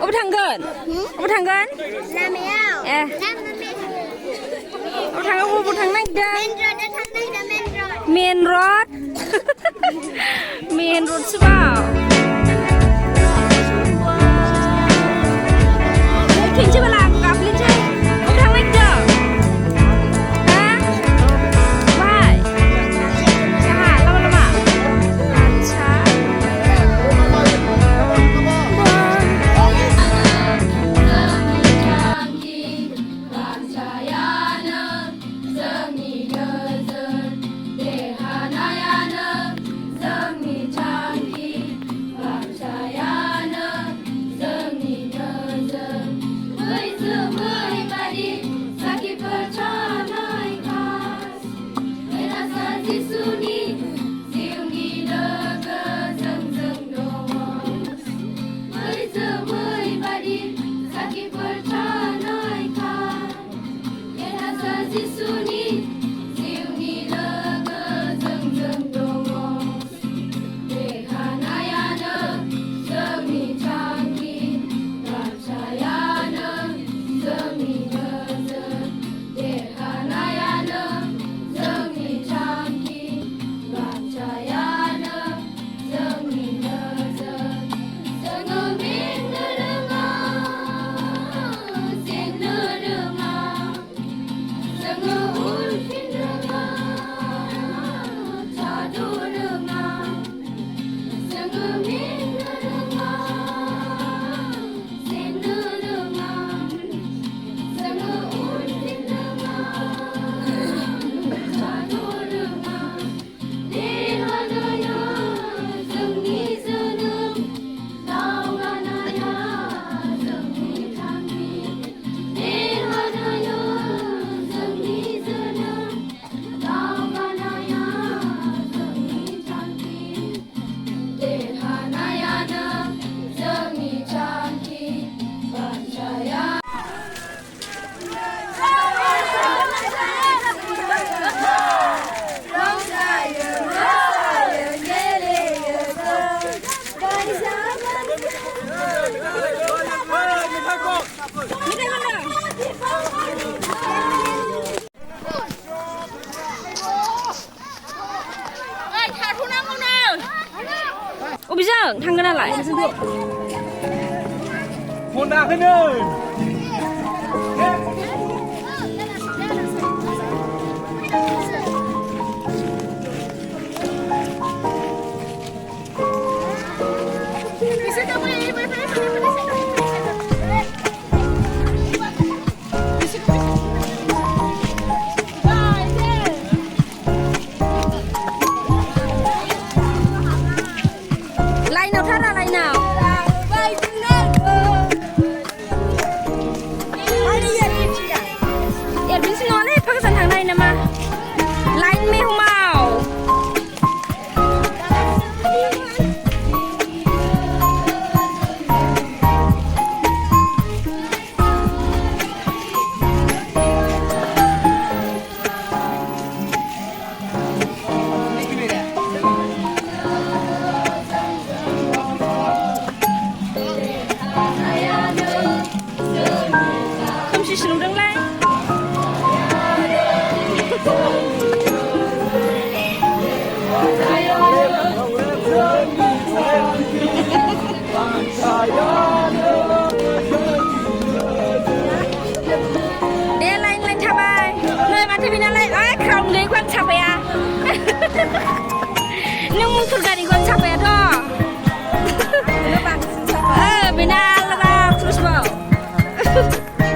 ไปทางเกินเอาไปทางเกิน ลาไม่เอา เอ๊ะ ลามันไม่ เอาทางเอาไปทางนั่งเดิน เป็นรถจะทำได้แต่เป็นรถ เมนรถ เมนรถใช่เปล่าทิ้งใช่เวลากลับเลยใช่เอาทางนั่งเดินฮะว่ายช้าแล้วมันละมาช้า โอ้พี่เจ้าทางกันอะไรคนด่าขึ้นเลยไรหนาวท่าอะไรหนาว